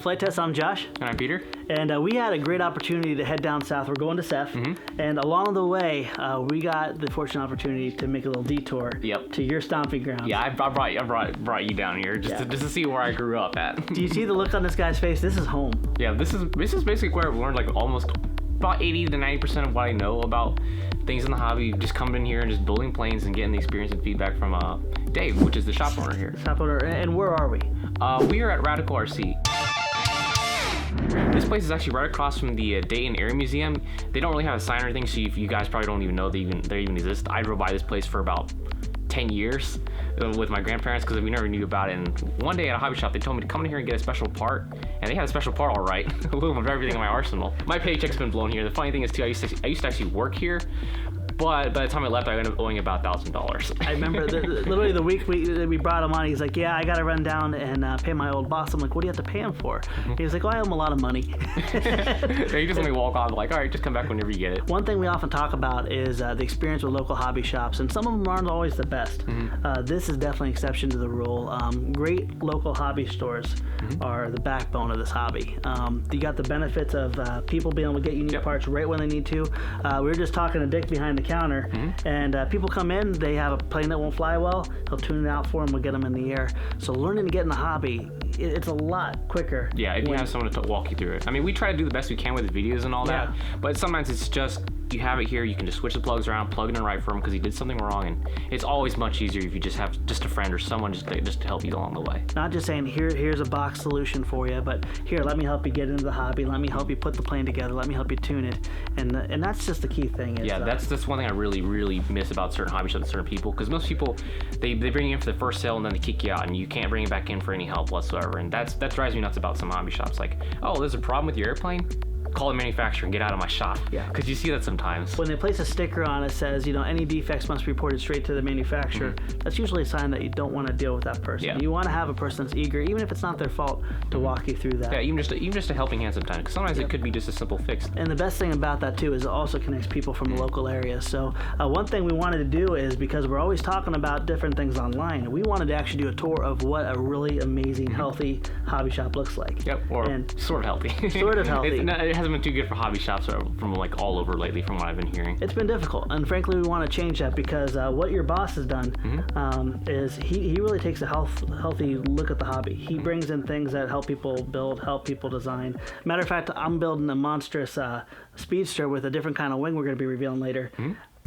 Flite Test. I'm Josh. And I'm Peter. And we had a great opportunity to head down south. We're going to Seth. And along the way, we got the fortunate opportunity to make a little detour to your stomping grounds. Yeah, I brought you down here just to see where I grew up at. Do you see the look on this guy's face? This is home. Yeah, this is basically where I've learned like almost about 80 to 90% of what I know about things in the hobby. Just coming in here and just building planes and getting the experience and feedback from Dave, which is the shop owner here. Shop owner. And where are we? We are at Radical RC. This place is actually right across from the Dayton Area Museum. They don't really have a sign or anything, so you guys probably don't even know they even exist. I drove by this place for about 10 years with my grandparents because we never knew about it. And one day at a hobby shop, they told me to come in here and get a special part, and they had a special part all right. A little of everything in my arsenal. My paycheck's been blown here. The funny thing is too, I used to actually work here, but by the time I left, I ended up owing about $1,000. I remember literally the week we brought him on, he's like, yeah, I got to run down and pay my old boss. I'm like, what do you have to pay him for? He was like, well, I owe him a lot of money. He just let me walk on, like, all right, just come back whenever you get it. One thing we often talk about is the experience with local hobby shops, and some of them aren't always the best. This is definitely an exception to the rule. Great local hobby stores are the backbone of this hobby. You got the benefits of people being able to get unique parts right when they need to. We were just talking to Dick behind the counter, and people come in, they have a plane that won't fly well, he'll tune it out for them, we'll get them in the air. So learning to get in the hobby, it's a lot quicker. Yeah, if you have someone to walk you through it. I mean, we try to do the best we can with the videos and all that, but sometimes it's just, you have it here, you can just switch the plugs around, plug it in right for him because he did something wrong, and it's always much easier if you just have just a friend or someone just to help you along the way. Not just saying, here's a box solution for you, but here, let me help you get into the hobby, let me help you put the plane together, let me help you tune it, and that's just the key thing. Is, that's one thing I really miss about certain hobby shops and certain people, because most people, they bring you in for the first sale and then they kick you out, and you can't bring it back in for any help whatsoever, and that drives me nuts about some hobby shops. Like, oh, there's a problem with your airplane? Call the manufacturer and get out of my shop. Yeah. Because you see that sometimes. When they place a sticker on it says, any defects must be reported straight to the manufacturer, that's usually a sign that you don't want to deal with that person. Yeah. You want to have a person that's eager, even if it's not their fault, to walk you through that. Yeah, even just a helping hand sometimes, because sometimes it could be just a simple fix. And the best thing about that too is it also connects people from the local area. So one thing we wanted to do is, because we're always talking about different things online, we wanted to actually do a tour of what a really amazing, healthy hobby shop looks like. Yep, sort of healthy. Sort of healthy. It hasn't been too good for hobby shops from like all over lately, from what I've been hearing. It's been difficult, and frankly we want to change that, because what your boss has done is he really takes a healthy look at the hobby. He brings in things that help people build, help people design. Matter of fact, I'm building a monstrous speedster with a different kind of wing we're going to be revealing later.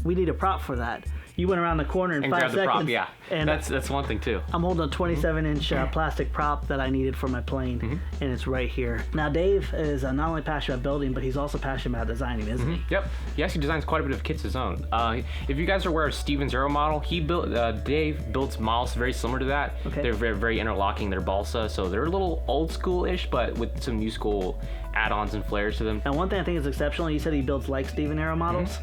We need a prop for that. You went around the corner in 5 seconds. The prop, yeah. And that's one thing too. I'm holding a 27-inch plastic prop that I needed for my plane, and it's right here. Now Dave is not only passionate about building, but he's also passionate about designing, isn't he? Yep. He actually designs quite a bit of kits of his own. If you guys are aware of Steven's Aero model, Dave builds models very similar to that. Okay. They're very, very interlocking. They're balsa, so they're a little old school-ish, but with some new school add-ons and flares to them. And one thing I think is exceptional, he said he builds like Steven Aero models.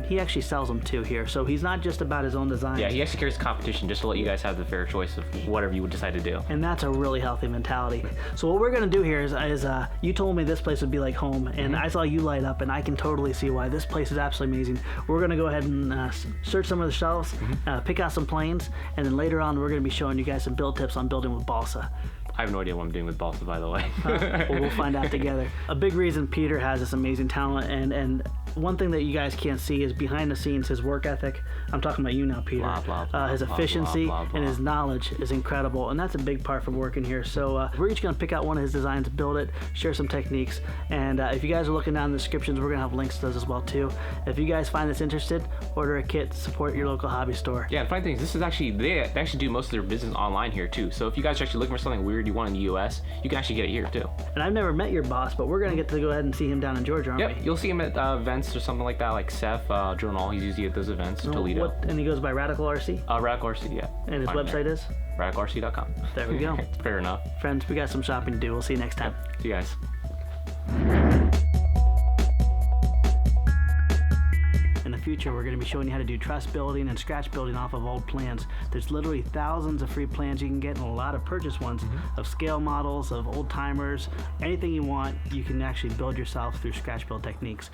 He actually sells them too here, so he's not just about his own design. Yeah, he actually carries competition just to let you guys have the fair choice of whatever you would decide to do. And that's a really healthy mentality. So what we're going to do here is you told me this place would be like home, and I saw you light up, and I can totally see why. This place is absolutely amazing. We're going to go ahead and search some of the shelves, pick out some planes, and then later on we're going to be showing you guys some build tips on building with balsa. I have no idea what I'm doing with balsa, by the way. Well, we'll find out together. A big reason Peter has this amazing talent, and one thing that you guys can't see is behind the scenes, his work ethic. I'm talking about you now, Peter. His efficiency and his knowledge is incredible, and that's a big part from working here. So we're each going to pick out one of his designs, build it, share some techniques, and if you guys are looking down in the descriptions, we're going to have links to those as well too. If you guys find this interested, order a kit, support your local hobby store. Yeah, the funny thing is, this is actually, they actually do most of their business online here too. So if you guys are actually looking for something weird you want in the US, you can actually get it here too. And I've never met your boss, but we're going to get to go ahead and see him down in Georgia, aren't we? Yep, you'll see him at events or something like that, like Seth, Joe Nall, he's usually at those events, Toledo. And he goes by Radical RC? Radical RC, yeah. And his website is? RadicalRC.com. There we go. Fair enough. Friends, we got some shopping to do. We'll see you next time. Yep. See you guys. In the future, we're going to be showing you how to do truss building and scratch building off of old plans. There's literally thousands of free plans you can get, and a lot of purchase ones of scale models, of old timers. Anything you want, you can actually build yourself through scratch build techniques.